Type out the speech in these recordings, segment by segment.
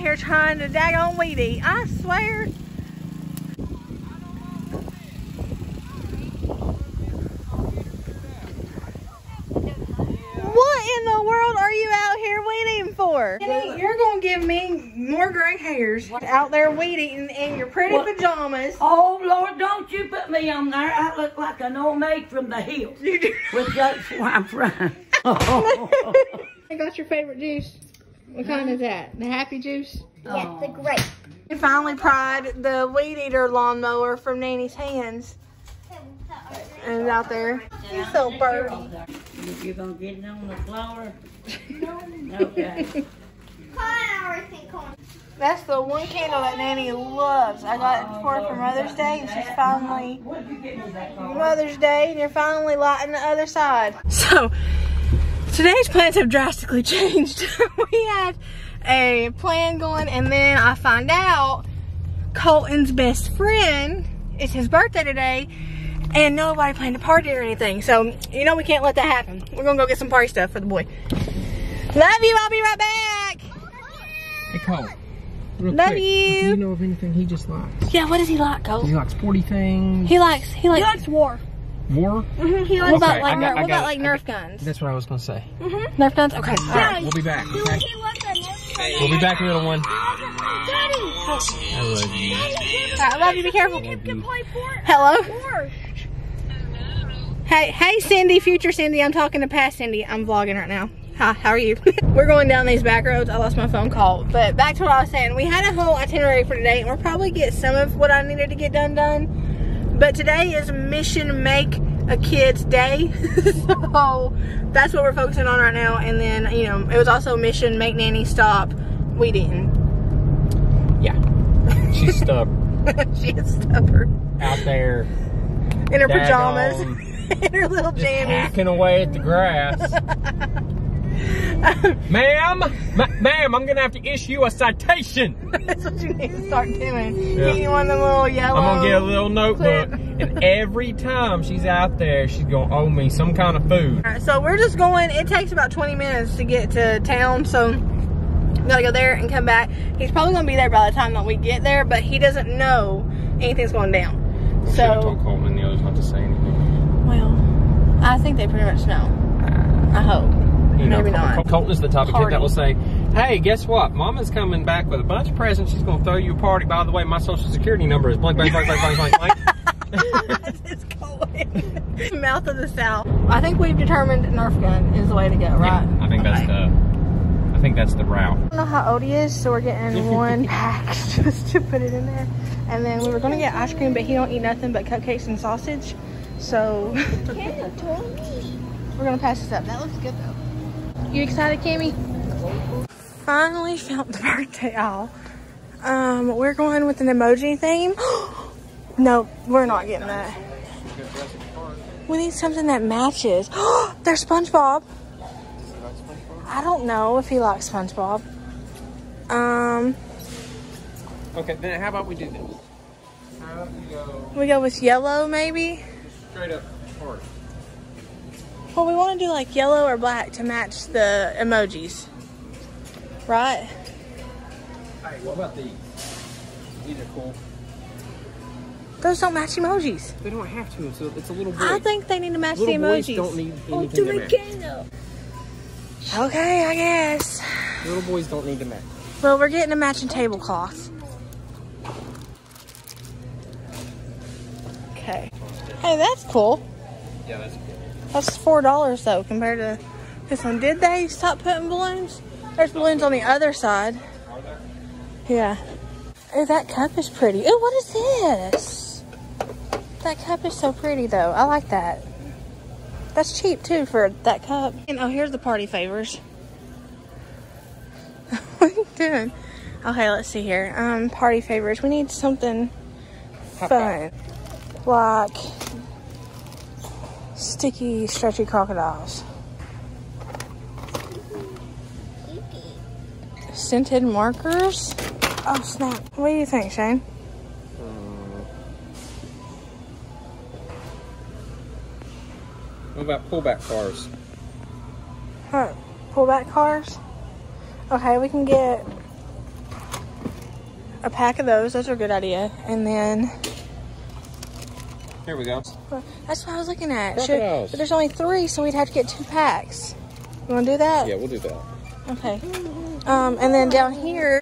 here trying to daggone weed eat. I swear. What in the world are you out here weed eating for? You're gonna give me more gray hairs out there weed eating in your pretty pajamas. Oh Lord, don't you put me on there. I look like an old maid from the hills. You do. With that's where I'm from. I got your favorite juice. What kind is that? The happy juice? Yeah, the grape. We finally pried the weed eater lawnmower from Nanny's hands. And it's out there. He's so birdie. You're gonna get it on the floor? No. Okay. That's the one candle that Nanny loves. I got it for her for Mother's Day, and she's finally Mother's Day, and you're finally lighting the other side. So today's plans have drastically changed. We had a plan going, and then I find out Colton's best friend, it's his birthday today, and nobody planned a party or anything. So, you know, we can't let that happen. We're gonna go get some party stuff for the boy. Love you, I'll be right back. Hey, Cole. Real Love quick, you. Do you know of anything he just likes? Yeah, what does he like, Colt? He likes sporty things. He likes war. War? He likes Okay, what I about got Nerf guns? That's what I was gonna say. Nerf guns? Okay. All right, we'll be back. Okay? We'll be back, little one. I love you. I love you. Be careful. Hello. Hey, Cindy, future Cindy. I'm talking to past Cindy. I'm vlogging right now. Hi, how are you? We're going down these back roads. I lost my phone call. But back to what I was saying. We had a whole itinerary for today, and we'll probably get some of what I needed to get done. But today is mission make a kid's day. So that's what we're focusing on right now. And then, you know, it was also mission make Nanny stop weed eating. Yeah. She's stuck She is stubborn. out there. In her pajamas. daggone, In her little just jammies. hacking away at the grass. Ma'am, I'm gonna have to issue a citation. That's what you need to start doing. Yeah. Getting one of the little yellow. I'm gonna get a little notebook, clip. and every time she's out there, she's gonna owe me some kind of food. Alright, so we're just going, it takes about 20 minutes to get to town, so we gotta go there and come back. He's probably gonna be there by the time that we get there, but he doesn't know anything's going down. I So, told Colton and the others not to say anything. well, I think they pretty much know. I hope. You know, Maybe not. Colton is the type of kid Party. that will say, hey, guess what? Mama's coming back with a bunch of presents. She's going to throw you a party. By the way, my social security number is blank, blank, blank, blank, blank, blank. That's his going. Mouth of the South. I think we've determined Nerf gun is the way to go, right? Yeah, I think that's the route. I don't know how old he is, so we're getting one pack just to put it in there. And then we were gonna get ice cream, but he don't eat nothing but cupcakes and sausage. So we're gonna pass this up. That looks good though. You excited, Cammy? Finally found the birthday owl. We're going with an emoji theme. No, we're not getting that. We need something that matches. There's SpongeBob. I don't know if he likes SpongeBob. Okay, then how about we do this? How about we We go with yellow, maybe? straight up party? Well, we want to do like yellow or black to match the emojis. Right? Hey, what about these? These are cool. Those don't match emojis. They don't have to, so it's a little boy. I think they need to match Little the boys emojis. don't need anything to match. Okay, I guess. Little boys don't need to match. Well, we're getting a matching tablecloth. Okay. Hey, that's cool. Yeah, that's cool. That's $4 though compared to this one. Did they stop putting balloons? There's balloons on the other side. Are there? Yeah. Oh, that cup is pretty. Oh, what is this? That cup is so pretty though. I like that. That's cheap too for that cup. And oh, here's the party favors. What are you doing? Okay, let's see here. Party favors. We need something fun. Like sticky, stretchy crocodiles. Scented markers. Oh snap. What do you think, Shane? What about pullback cars? Pullback cars? Okay, we can get a pack of those. Those are a good idea. And then Here we go. that's what I was looking at. Crocodiles. But there's only 3, so we'd have to get 2 packs. You want to do that? Yeah, we'll do that. Okay. And then down here,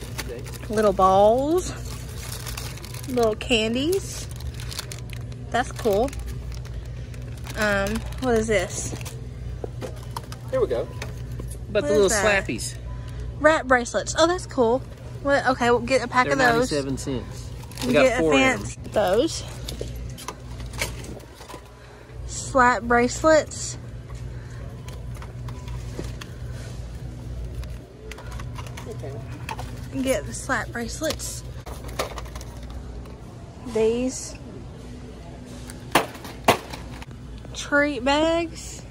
little balls, little candies. That's cool. What is this? Here we go. But What the little is that? slappies. Rat bracelets. Oh, that's cool. What? Okay, we'll get a pack They're of those. 97 cents. We We'll got get 4 a of them. those. Slap bracelets. Get the slap bracelets. These treat bags.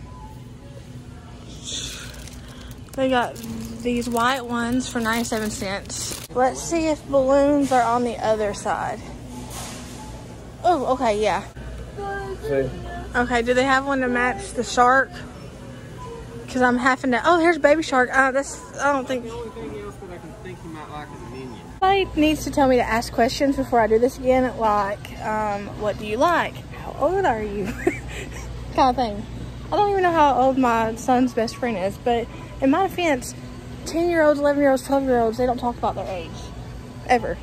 They got these white ones for 97 cents. Let's see if balloons are on the other side. Oh, okay, yeah. See? Okay, do they have one to match the shark? Because I'm having to. Oh, here's baby shark. I don't think. The only thing else that I can think you might like is a minion. Somebody needs to tell me to ask questions before I do this again. Like, what do you like? How old are you? Kind of thing. I don't even know how old my son's best friend is, but in my defense, 10-year-olds, 11-year-olds, 12-year-olds, they don't talk about their age. Ever.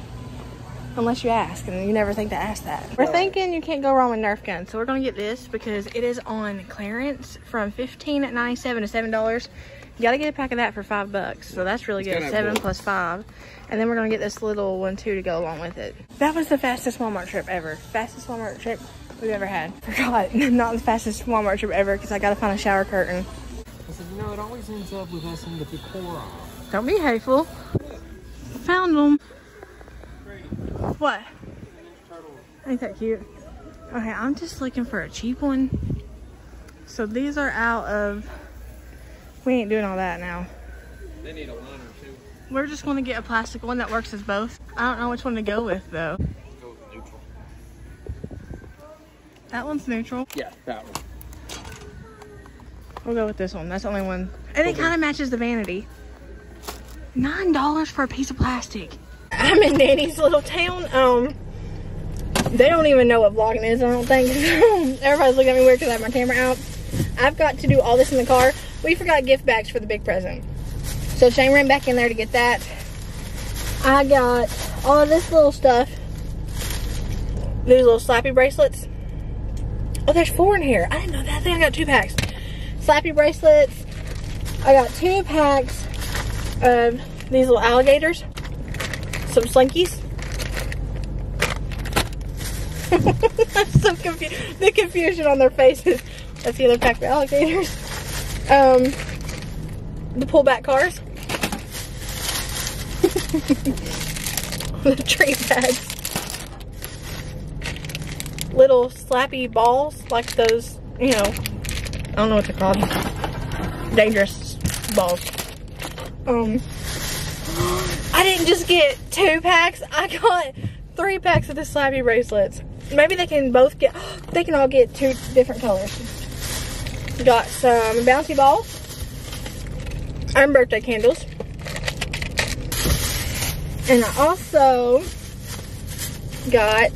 Unless you ask, and you never think to ask that. We're thinking you can't go wrong with Nerf guns, so we're gonna get this because it is on clearance from $15 at $97 to $7. You gotta get a pack of that for $5, so that's really good. 7 plus 5, and then we're gonna get this little one too to go along with it. That was the fastest Walmart trip ever. Fastest Walmart trip we've ever had. Forgot, not the fastest Walmart trip ever because I gotta find a shower curtain. I said, you know, it always ends up with us in the decor aisle. Don't be hateful. Found them. What? Ain't that cute? Okay, I'm just looking for a cheap one. So these are out of. We ain't doing all that now. They need a liner too. We're just gonna get a plastic one that works as both. I don't know which one to go with though. Go with neutral. That one's neutral. Yeah, that one. We'll go with this one. That's the only one. And it kind of matches the vanity. $9 for a piece of plastic. I'm in Danny's little town. They don't even know what vlogging is, I don't think. Everybody's looking at me weird because I have my camera out. I've got to do all this in the car. We forgot gift bags for the big present. So Shane ran back in there to get that. I got all of this little stuff. These little slappy bracelets. Oh, there's 4 in here. I didn't know that. I think I got 2 packs. Slappy bracelets. I got 2 packs of these little alligators. Some slinkies. I'm so confused. The confusion on their faces. That's the other pack of alligators. The pullback cars. The tree bags. Little slappy balls, like those, you know, I don't know what they're called. Dangerous balls. I didn't just get 2 packs. I got 3 packs of the slappy bracelets. Maybe they can both get, they can all get 2 different colors. Got some bouncy balls and birthday candles. And I also got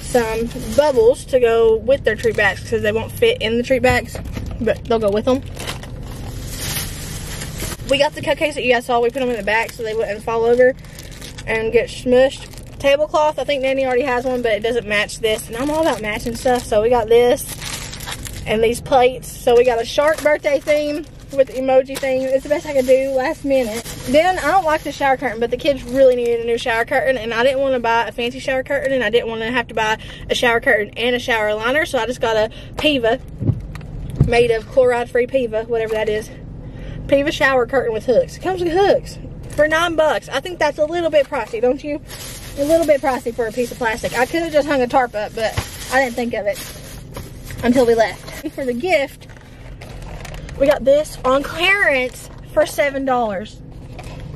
some bubbles to go with their treat bags because they won't fit in the treat bags, but they'll go with them. We got the cupcakes that you guys saw. We put them in the back so they wouldn't fall over and get smushed. Tablecloth, I think Nanny already has one, but it doesn't match this. And I'm all about matching stuff, so we got this and these plates. So we got a shark birthday theme with the emoji thing. It's the best I could do last minute. Then I don't like the shower curtain, but the kids really needed a new shower curtain, and I didn't want to buy a fancy shower curtain, and I didn't want to have to buy a shower curtain and a shower liner, so I just got a Piva made of chloride-free Piva, whatever that is. Piva shower curtain with hooks. It comes with hooks for $9. I think that's a little bit pricey, don't you? A little bit pricey for a piece of plastic. I could have just hung a tarp up, but I didn't think of it until we left. For the gift, we got this on clearance for $7.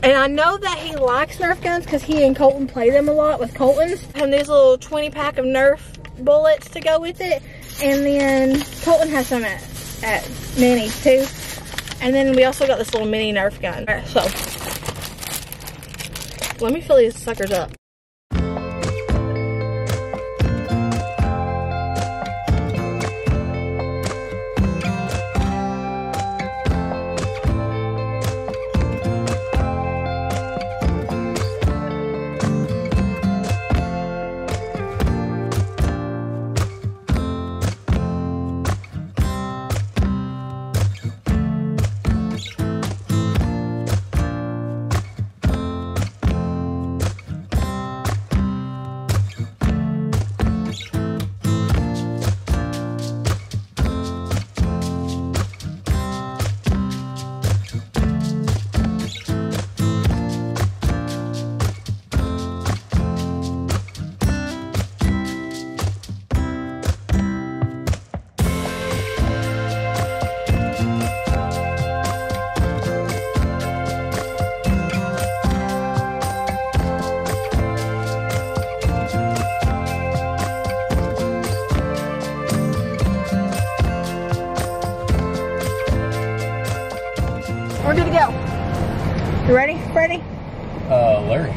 And I know that he likes Nerf guns because he and Colton play them a lot with Colton's. And these little 20 pack of Nerf bullets to go with it. And then Colton has some at Nanny's too. And then we also got this little mini Nerf gun. So Let me fill these suckers up. We're good to go. You ready, Freddie? Larry.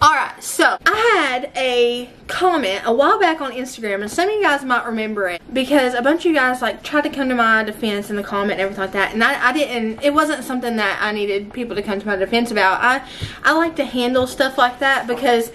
Alright, so I had a comment a while back on Instagram, and some of you guys might remember it because a bunch of you guys like tried to come to my defense in the comment and everything like that, and I didn't, it wasn't something that I needed people to come to my defense about. I like to handle stuff like that because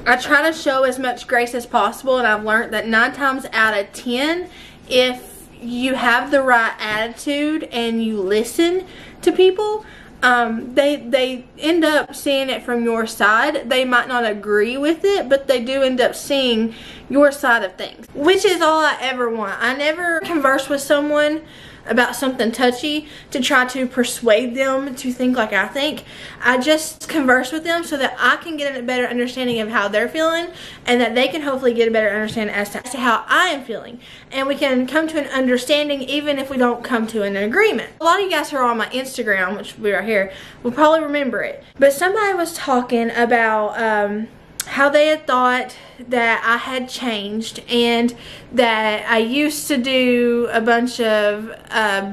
I try to show as much grace as possible, and I've learned that 9 times out of 10, if you have the right attitude and you listen to people, they end up seeing it from your side. They might not agree with it, but they do end up seeing your side of things, which is all I ever want. I never converse with someone about something touchy to try to persuade them to think like I think. I just converse with them so that I can get a better understanding of how they're feeling, and that they can hopefully get a better understanding as to how I am feeling, and we can come to an understanding even if we don't come to an agreement. A lot of you guys who are on my Instagram, which will be right here, will probably remember it, but somebody was talking about how they had thought that I had changed, and that I used to do a bunch of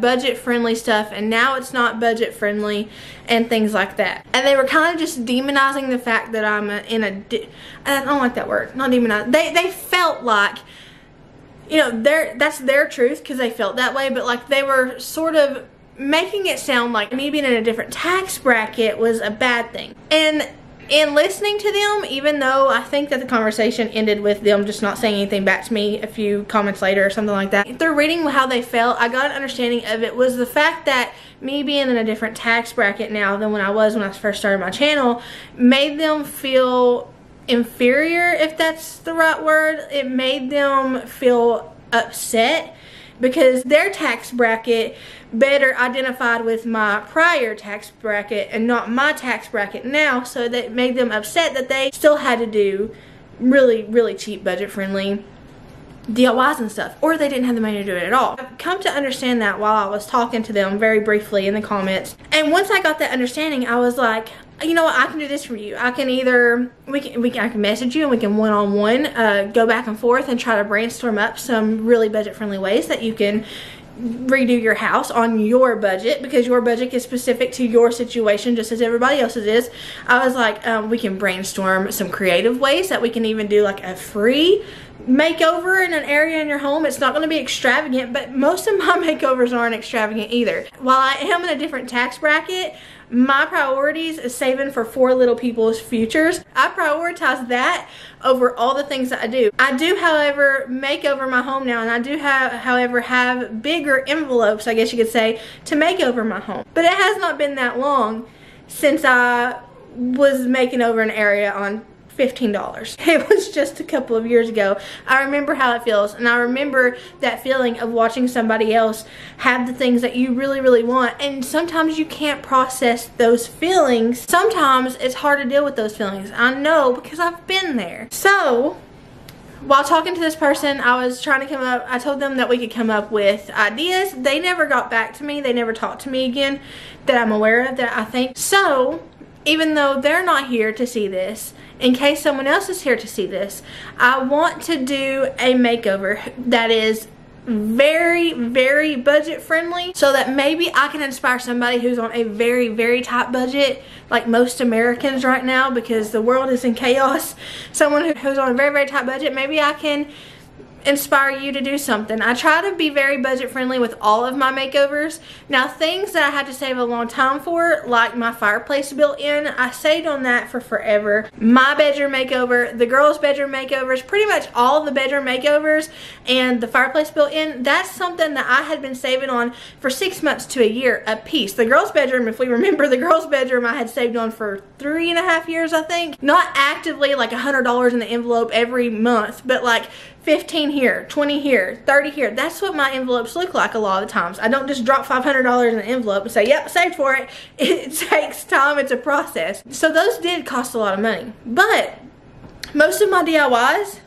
budget-friendly stuff, and now it's not budget-friendly, and things like that. And they were kind of just demonizing the fact that I'm I don't like that word, not demonize. They felt like, you know, that's their truth because they felt that way, but like they were sort of making it sound like me being in a different tax bracket was a bad thing. And in listening to them, even though I think that the conversation ended with them just not saying anything back to me a few comments later or something like that, through reading how they felt, I got an understanding of it was the fact that me being in a different tax bracket now than when I first started my channel made them feel inferior, if that's the right word. It made them feel upset because their tax bracket better identified with my prior tax bracket and not my tax bracket now, so that made them upset that they still had to do really, really cheap, budget-friendly DIYs and stuff, or they didn't have the money to do it at all. I've come to understand that while I was talking to them very briefly in the comments, and once I got that understanding, I was like, you know what, I can do this for you. I can either, I can message you and we can one-on-one go back and forth and try to brainstorm up some really budget-friendly ways that you can redo your house on your budget, because your budget is specific to your situation just as everybody else's is. I was like, we can brainstorm some creative ways that we can even do like a free makeover in an area in your home. It's not going to be extravagant, but most of my makeovers aren't extravagant either. While I am in a different tax bracket, my priorities is saving for 4 little people's futures. I prioritize that over all the things that I do. I do, however, make over my home now, and I do however have bigger envelopes, I guess you could say, to make over my home. But it has not been that long since I was making over an area on $15. It was just a couple of years ago. I remember how it feels, and I remember that feeling of watching somebody else have the things that you really, really want, and sometimes you can't process those feelings. Sometimes it's hard to deal with those feelings. I know because I've been there. So while talking to this person, I was trying to come up, I told them that we could come up with ideas. They never got back to me. They never talked to me again that I'm aware of, that I think. So even though they're not here to see this, in case someone else is here to see this, I want to do a makeover that is very, very budget friendly, so that maybe I can inspire somebody who's on a very, very tight budget, like most Americans right now, because the world is in chaos. Someone who's on a very, very tight budget, maybe I can inspire you to do something. I try to be very budget friendly with all of my makeovers. Now, things that I had to save a long time for, like my fireplace built in, I saved on that for forever. My bedroom makeover, the girls' bedroom makeovers, pretty much all the bedroom makeovers, and the fireplace built in, that's something that I had been saving on for 6 months to a year a piece. The girls' bedroom, if we remember, the girls' bedroom I had saved on for 3.5 years, I think. Not actively like $100 in the envelope every month, but like 15 here, 20 here, 30 here. That's what my envelopes look like a lot of the times. I don't just drop $500 in an envelope and say, yep, I saved for it. It takes time, it's a process. So those did cost a lot of money. But most of my DIYs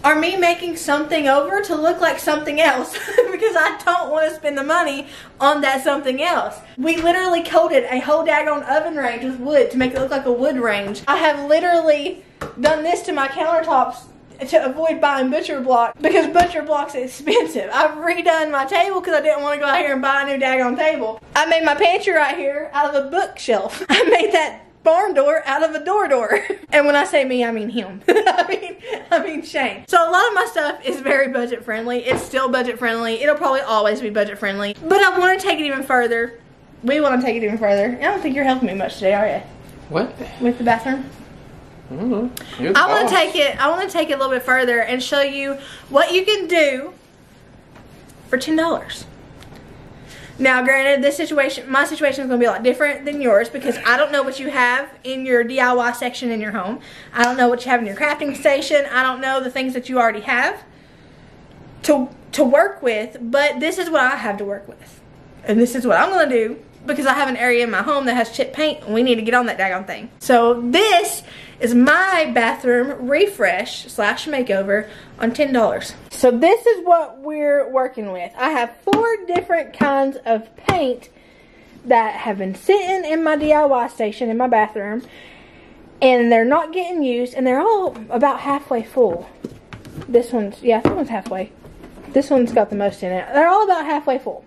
are me making something over to look like something else because I don't want to spend the money on that something else. We literally coated a whole daggone oven range with wood to make it look like a wood range. I have literally done this to my countertops to avoid buying butcher block because butcher block's expensive. I've redone my table because I didn't want to go out here and buy a new daggone table. I made my pantry right here out of a bookshelf. I made that barn door out of a door. And when I say me, I mean him. I mean Shane. So a lot of my stuff is very budget friendly. It's still budget friendly. It'll probably always be budget friendly. But I want to take it even further. We want to take it even further. I don't think you're helping me much today, are you? What? With the bathroom? I want to take it a little bit further and show you what you can do for $10. Now, granted, my situation is going to be a lot different than yours because I don't know what you have in your DIY section in your home. I don't know what you have in your crafting station. I don't know the things that you already have to work with, but this is what I have to work with. And this is what I'm going to do because I have an area in my home that has chip paint and we need to get on that daggone thing. So this is my bathroom refresh / makeover on $10. So this is what we're working with. I have 4 different kinds of paint that have been sitting in my DIY station in my bathroom, and they're not getting used, and they're all about halfway full. This one's, yeah, this one's halfway. This one's got the most in it. They're all about halfway full.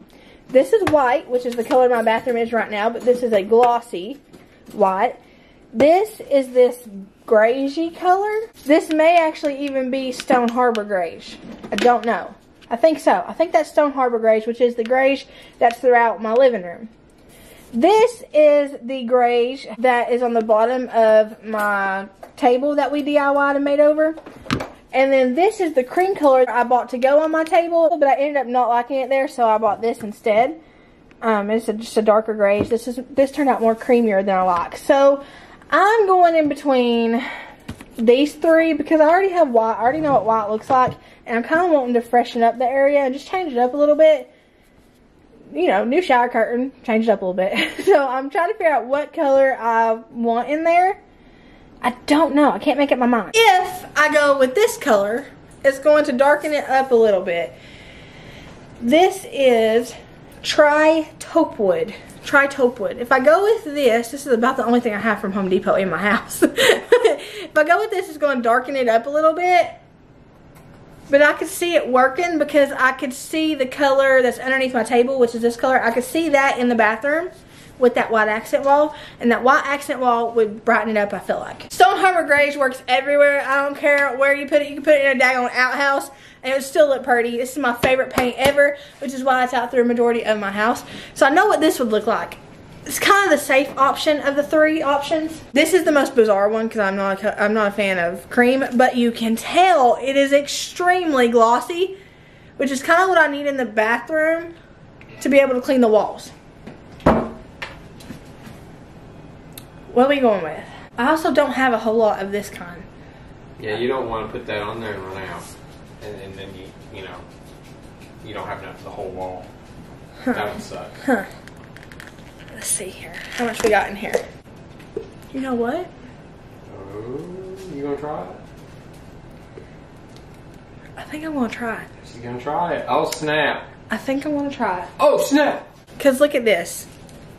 This is white, which is the color my bathroom is right now, but this is a glossy white. This is this grayy color. This may actually even be Stone Harbor greige. I don't know. I think so. I think that's Stone Harbor greige, which is the greige that's throughout my living room. This is the greige that is on the bottom of my table that we DIY'd and made over. And then this is the cream color I bought to go on my table, but I ended up not liking it there, so I bought this instead. It's just a darker greige. This turned out more creamier than I like. So I'm going in between these 3 because I already have white. I already know what white looks like, and I'm kind of wanting to freshen up the area and just change it up a little bit. You know, new shower curtain, change it up a little bit. So I'm trying to figure out what color I want in there. I don't know. I can't make up my mind. If I go with this color, it's going to darken it up a little bit. This is Tri-Taupe Wood. Tri-Taupe Wood. If I go with this is about the only thing I have from Home Depot in my house. If I go with this, it's going to darken it up a little bit. But I could see it working because I could see the color that's underneath my table, which is this color. I could see that in the bathroom with that white accent wall, and that white accent wall would brighten it up, I feel like. Stone Harbor greige works everywhere. I don't care where you put it. You can put it in a daggone outhouse and it would still look pretty. This is my favorite paint ever, which is why it's out through a majority of my house. So I know what this would look like. It's kind of the safe option of the 3 options. This is the most bizarre one because I'm not a fan of cream, but you can tell it is extremely glossy, which is kind of what I need in the bathroom to be able to clean the walls. What are we going with? I also don't have a whole lot of this kind. Yeah, you don't want to put that on there and run out. And then you know, you don't have enough for the whole wall. Huh. That would suck. Huh. Let's see here. How much we got in here? You know what? Oh, you gonna try it? I think I want to try it. She's gonna try it. Oh, snap. I think I want to try it. Oh, snap. Because look at this.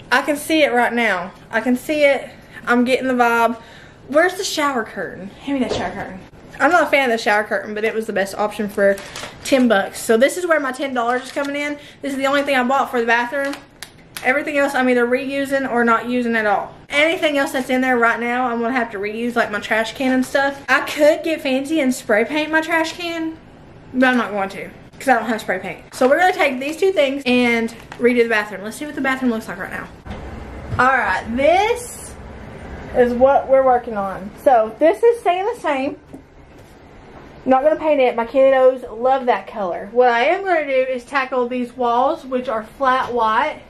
I can see it right now. I can see it. I'm getting the vibe. Where's the shower curtain? Hand me that shower curtain. I'm not a fan of the shower curtain, but it was the best option for 10 bucks. So this is where my $10 is coming in. This is the only thing I bought for the bathroom. Everything else I'm either reusing or not using at all. Anything else that's in there right now, I'm gonna have to reuse, like my trash can and stuff. I could get fancy and spray paint my trash can, but I'm not going to, because I don't have spray paint. So we're gonna take these two things and redo the bathroom. Let's see what the bathroom looks like right now. All right, this is what we're working on. So this is staying the same. I'm not gonna paint it. My kiddos love that color. What I am gonna do is tackle these walls, which are flat white,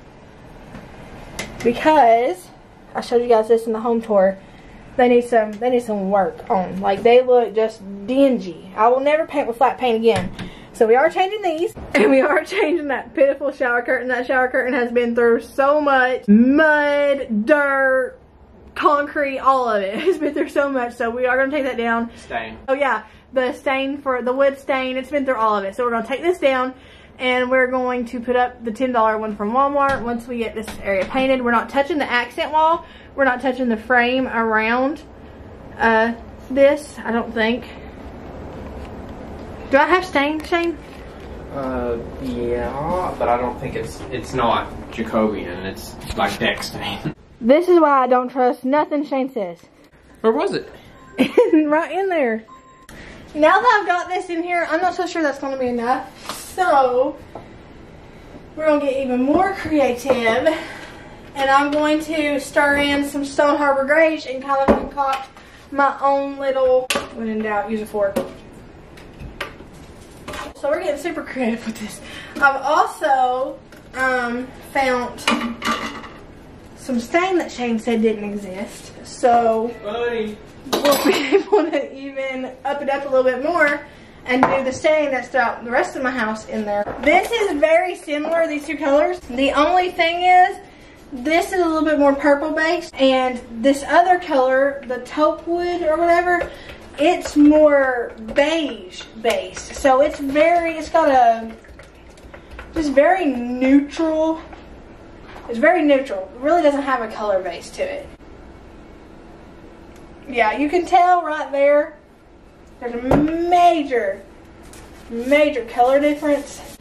because I showed you guys this in the home tour. They need some work on. Like, they look just dingy. I will never paint with flat paint again. So we are changing these, and we are changing that pitiful shower curtain. That shower curtain has been through so much mud, dirt, concrete, all of it. It's been through so much, so we are gonna take that down. Stain. Oh yeah, the stain for the wood stain, it's been through all of it. So we're gonna take this down, and we're going to put up the $10 one from Walmart once we get this area painted. We're not touching the accent wall. We're not touching the frame around this, I don't think. Do I have stain, Shane? Yeah, but I don't think it's not Jacobian. It's like deck stain. This is why I don't trust nothing Shane says. Where was it? Right in there. Now that I've got this in here, I'm not so sure that's going to be enough. So, we're going to get even more creative. And I'm going to stir in some Stone Harbor Grays and kind of concoct my own little, when in doubt, use a fork. So we're getting super creative with this. I've also found some stain that Shane said didn't exist. So Buddy. we'll be able to even up it up a little bit more and do the stain that's throughout the rest of my house in there. This is very similar, these two colors. The only thing is, this is a little bit more purple based, and this other color, the taupe wood or whatever, it's more beige based. So it's got a, just very neutral. It's very neutral. It really doesn't have a color base to it. Yeah, you can tell right there, there's a major color difference.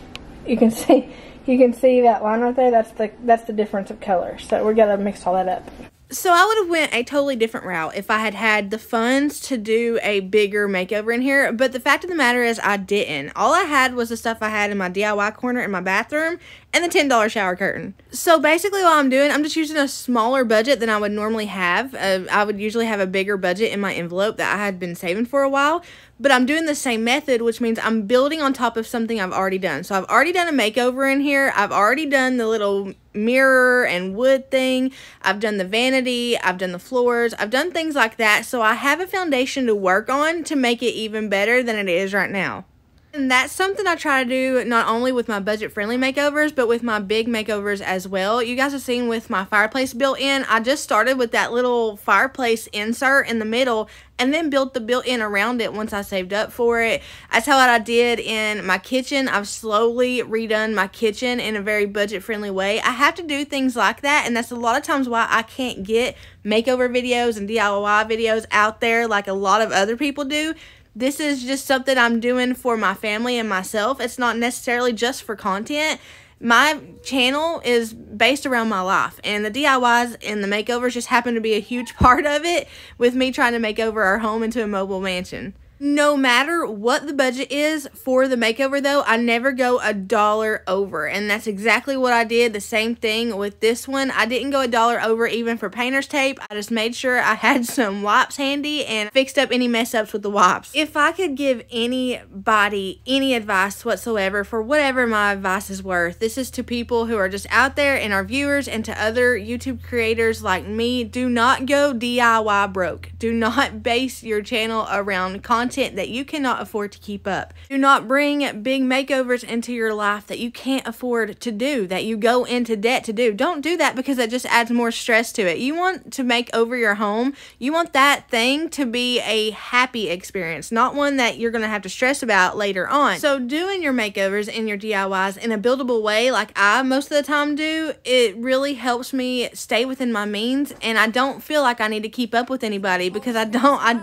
You can see that line right there. That's the difference of color. So we gotta mix all that up. So I would have went a totally different route if I had had the funds to do a bigger makeover in here. But the fact of the matter is I didn't. All I had was the stuff I had in my DIY corner in my bathroom and the $10 shower curtain. So basically what I'm doing, I'm just using a smaller budget than I would normally have. I would usually have a bigger budget in my envelope that I had been saving for a while. But I'm doing the same method, which means I'm building on top of something I've already done. So I've already done a makeover in here. I've already done the little mirror and wood thing. I've done the vanity. I've done the floors. I've done things like that. So I have a foundation to work on to make it even better than it is right now. And that's something I try to do not only with my budget-friendly makeovers, but with my big makeovers as well. You guys have seen with my fireplace built in, I just started with that little fireplace insert in the middle and then built the built-in around it once I saved up for it. That's how I did in my kitchen. I've slowly redone my kitchen in a very budget-friendly way. I have to do things like that, and that's a lot of times why I can't get makeover videos and DIY videos out there like a lot of other people do. This is just something I'm doing for my family and myself. It's not necessarily just for content. My channel is based around my life, and the DIYs and the makeovers just happen to be a huge part of it, with me trying to make over our home into a mobile mansion. No matter what the budget is for the makeover though, I never go $1 over, and that's exactly what I did. The same thing with this one. I didn't go $1 over even for painter's tape. I just made sure I had some wipes handy and fixed up any mess ups with the wipes. If I could give anybody any advice whatsoever for whatever my advice is worth, this is to people who are just out there and our viewers, and to other YouTube creators like me. Do not go DIY broke. Do not base your channel around content that you cannot afford to keep up. Do not bring big makeovers into your life that you can't afford to do, that you go into debt to do. Don't do that, because that just adds more stress to it. You want to make over your home. You want that thing to be a happy experience, not one that you're going to have to stress about later on. So doing your makeovers and your DIYs in a buildable way like I most of the time do, it really helps me stay within my means, and I don't feel like I need to keep up with anybody, because I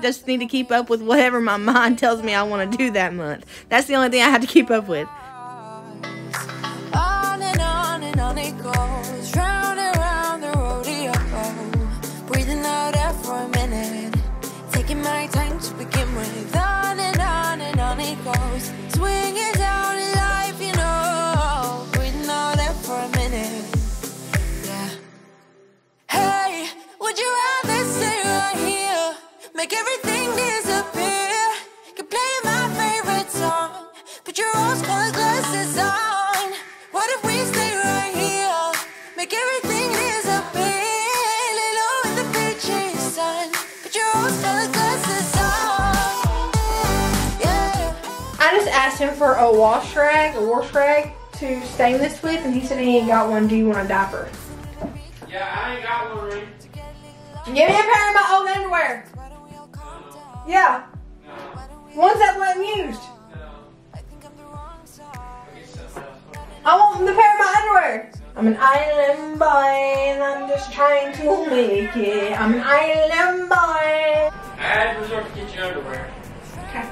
just need to keep up with whatever my my mind tells me I want to do that month. That's the only thing I have to keep up with. On and on it goes, round and round the rodeo. Breathing out air for a minute, taking my time to begin with. On and on it goes, swinging down in life, you know. Breathing out air for a minute, yeah. Hey, would you rather stay right here, make everything disappear? Could play my favorite song, put your rose-colored glasses on. What if we stay right here, make everything disappear? Lay low in the beaches, sun, put your rose-colored glasses on. Yeah. I just asked him for a wash rag to stain this with, and he said he ain't got one. Do you want a diaper? Yeah, I ain't got one, Reed. Give me a pair of my old underwear. Yeah. Ones that wasn't used. I want the pair of my underwear. I'm an island boy and I'm just trying to make it. I'm an island boy. I resort to get you underwear. Okay.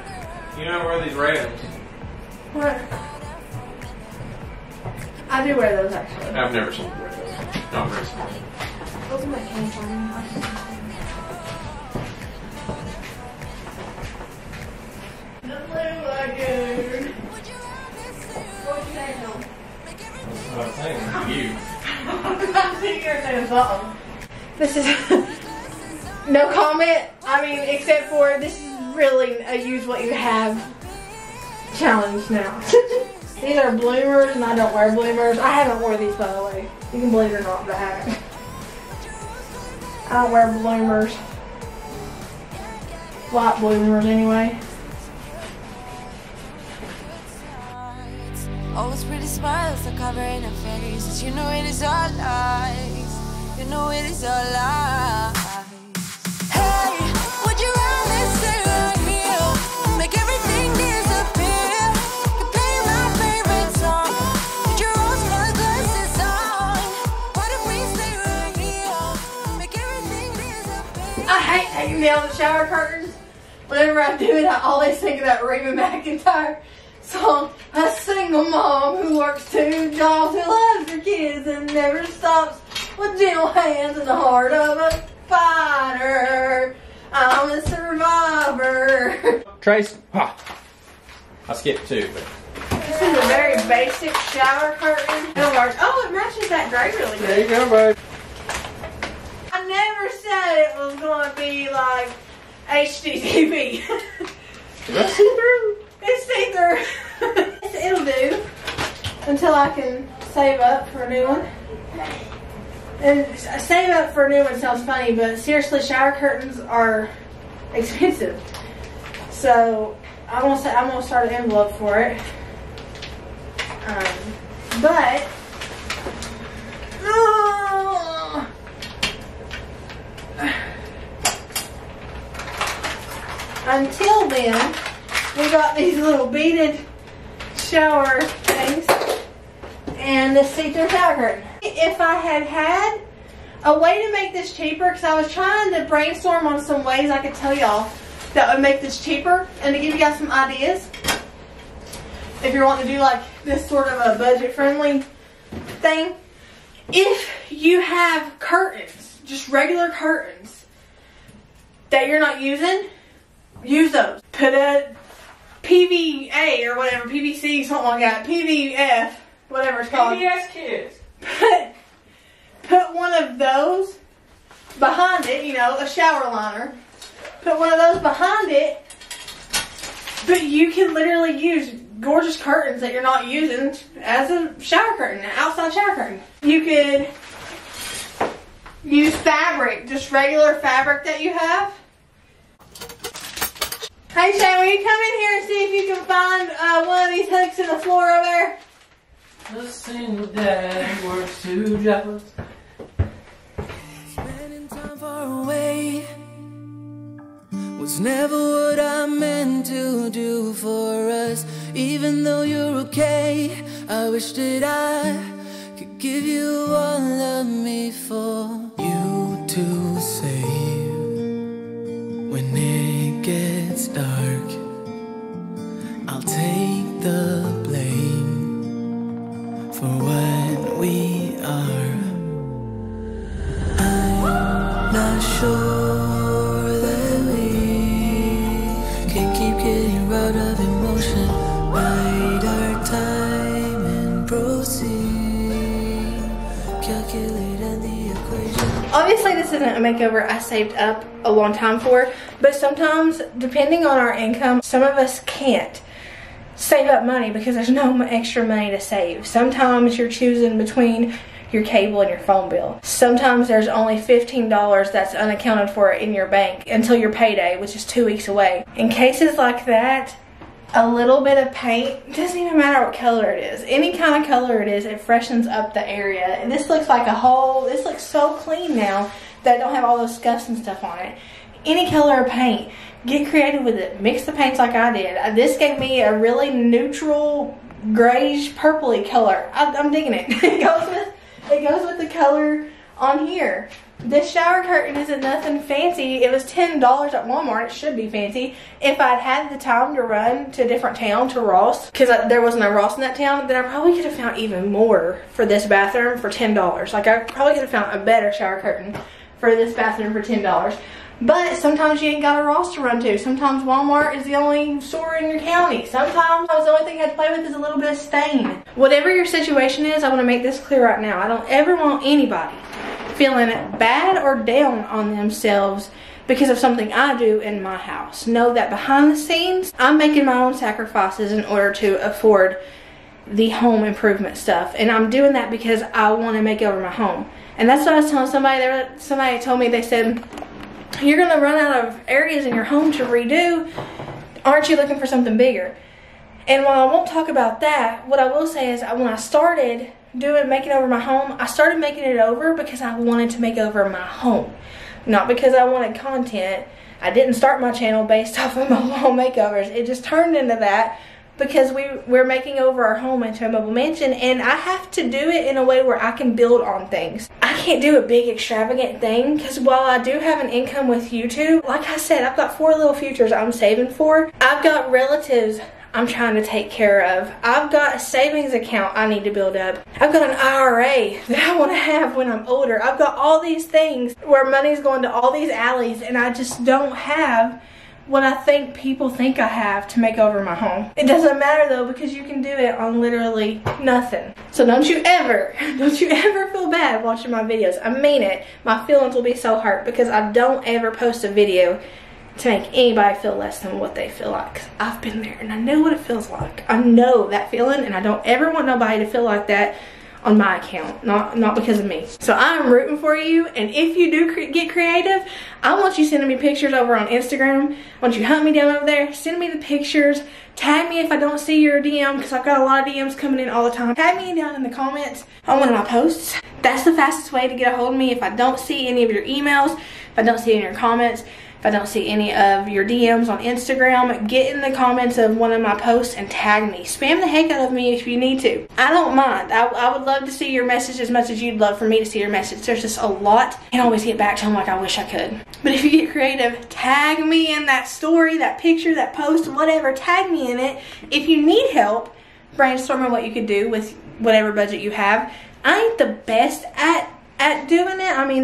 You know where these rams? What? I do wear those actually. I've never seen you wear those. Not recently. Those are my pants on. The Blue Lagoon. What you saying, Tom? That's what I'm saying. You. I'm sitting here saying something. This is no comment. I mean, except for this is really a use what you have challenge now. These are bloomers, and I don't wear bloomers. I haven't worn these, by the way. You can believe it or not, but I haven't. I don't wear bloomers. White bloomers, anyway. Always pretty smiles are covering her faces. You know it is all lies. You know it is all lies. Hey, would you rather stay right here, make everything disappear? Could play my favorite song, put your rose-colored glasses on. What if we stay right here, make everything disappear? I hate hanging down the shower curtains. Whenever I do it, I always think of that Reba McEntire song. A single mom who works 2 jobs, who loves her kids and never stops, with gentle hands and the heart of a fighter. I'm a survivor. Trace. Ha. I skipped 2, but. This is a very basic shower curtain. It'll work. Oh, it matches that gray really good. There you go, babe. I never said it was going to be like HDTV. Let's see through. It's see-through. It'll do until I can save up for a new one. And save up for a new one sounds funny, but seriously, shower curtains are expensive. So I'm gonna start an envelope for it. But until then, we got these little beaded shower things and this see-through shower curtain. If I had a way to make this cheaper, because I was trying to brainstorm on some ways I could tell y'all that would make this cheaper and to give you guys some ideas. If you're wanting to do like this sort of a budget-friendly thing. If you have curtains, just regular curtains that you're not using, use those. Put a PVA or whatever, PVC, something like that, PVF, whatever it's called. PBS kids. Put one of those behind it, you know, a shower liner. Put one of those behind it, but you can literally use gorgeous curtains that you're not using as a shower curtain, an outside shower curtain. You could use fabric, just regular fabric that you have. Hey Shane, will you come in here and see if you can find one of these hooks in the floor over there? A single dad works 2 jobs. Spending time far away was never what I meant to do for us. Even though you're okay, I wish that I could give you all of me for you to save when it gets dark. not sure that we can keep getting out of emotion. Bide our time and proceed. Calculating the equation. Obviously this isn't a makeover I saved up a long time for, but sometimes, depending on our income, some of us can't save up money because there's no extra money to save. Sometimes you're choosing between your cable and your phone bill. Sometimes there's only $15 that's unaccounted for in your bank until your payday, which is 2 weeks away. In cases like that, a little bit of paint, doesn't even matter what color it is. Any kind of color it is, it freshens up the area. And this looks like a whole, this looks so clean now that I don't have all those scuffs and stuff on it. Any color of paint, get creative with it. Mix the paints like I did. This gave me a really neutral, grayish, purpley color. I'm digging it. It goes with the color on here. This shower curtain isn't nothing fancy. It was $10 at Walmart. It should be fancy. If I'd had the time to run to a different town, to Ross, because there was no Ross in that town, then I probably could have found even more for this bathroom for $10. Like, I probably could have found a better shower curtain for this bathroom for $10. But sometimes you ain't got a Ross to run to. Sometimes Walmart is the only store in your county. Sometimes the only thing you have to play with is a little bit of stain. Whatever your situation is, I want to make this clear right now. I don't ever want anybody feeling bad or down on themselves because of something I do in my house. Know that behind the scenes, I'm making my own sacrifices in order to afford the home improvement stuff. And I'm doing that because I want to make over my home. And that's what I was telling somebody. Somebody told me, they said, you're going to run out of areas in your home to redo. Aren't you looking for something bigger? And while I won't talk about that, what I will say is when I started making over my home, I started making it over because I wanted to make over my home. Not because I wanted content. I didn't start my channel based off of mobile home makeovers. It just turned into that because we're making over our home into a mobile mansion, and I have to do it in a way where I can build on things. I can't do a big extravagant thing because while I do have an income with YouTube, like I said, I've got 4 little futures I'm saving for. I've got relatives I'm trying to take care of. I've got a savings account I need to build up. I've got an IRA that I want to have when I'm older. I've got all these things where money's going to all these alleys, and I just don't have what I think people think I have to make over my home. It doesn't matter though, because you can do it on literally nothing. So don't you ever feel bad watching my videos. I mean it. My feelings will be so hurt because I don't ever post a video to make anybody feel less than what they feel like. I've been there and I know what it feels like. I know that feeling, and I don't ever want nobody to feel like that on my account, not because of me. So I'm rooting for you, and if you do get creative, I want you sending me pictures over on Instagram. I want you to hunt me down over there, send me the pictures, tag me if I don't see your DM, because I've got a lot of DMs coming in all the time. Tag me down in the comments on one of my posts. That's the fastest way to get a hold of me. If I don't see any of your emails, if I don't see any of your comments, if I don't see any of your DMs on Instagram, get in the comments of one of my posts and tag me. Spam the heck out of me if you need to. I don't mind. I would love to see your message as much as you'd love for me to see your message. There's just a lot. I can't always get back to them like I wish I could. But if you get creative, tag me in that story, that picture, that post, whatever. Tag me in it. If you need help brainstorming what you could do with whatever budget you have, I ain't the best at doing it. I mean,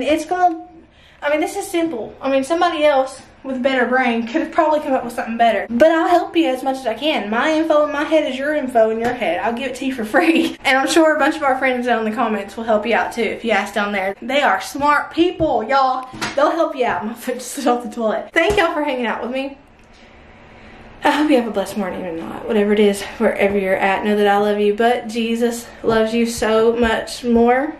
this is simple. I mean, somebody else with a better brain could have probably come up with something better. But I'll help you as much as I can. My info in my head is your info in your head. I'll give it to you for free. And I'm sure a bunch of our friends down in the comments will help you out too if you ask down there. They are smart people, y'all. They'll help you out. My foot just slid off the toilet. Thank y'all for hanging out with me. I hope you have a blessed morning or not. Whatever it is, wherever you're at, know that I love you. But Jesus loves you so much more.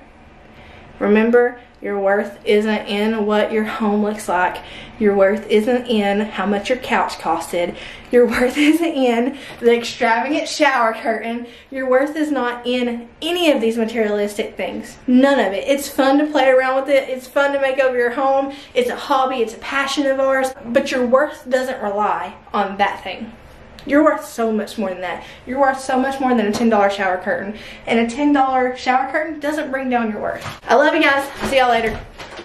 Remember, your worth isn't in what your home looks like. Your worth isn't in how much your couch costed. Your worth isn't in the extravagant shower curtain. Your worth is not in any of these materialistic things. None of it. It's fun to play around with it. It's fun to make over your home. It's a hobby. It's a passion of ours. But your worth doesn't rely on that thing. You're worth so much more than that. You're worth so much more than a $10 shower curtain. And a $10 shower curtain doesn't bring down your worth. I love you guys. See y'all later.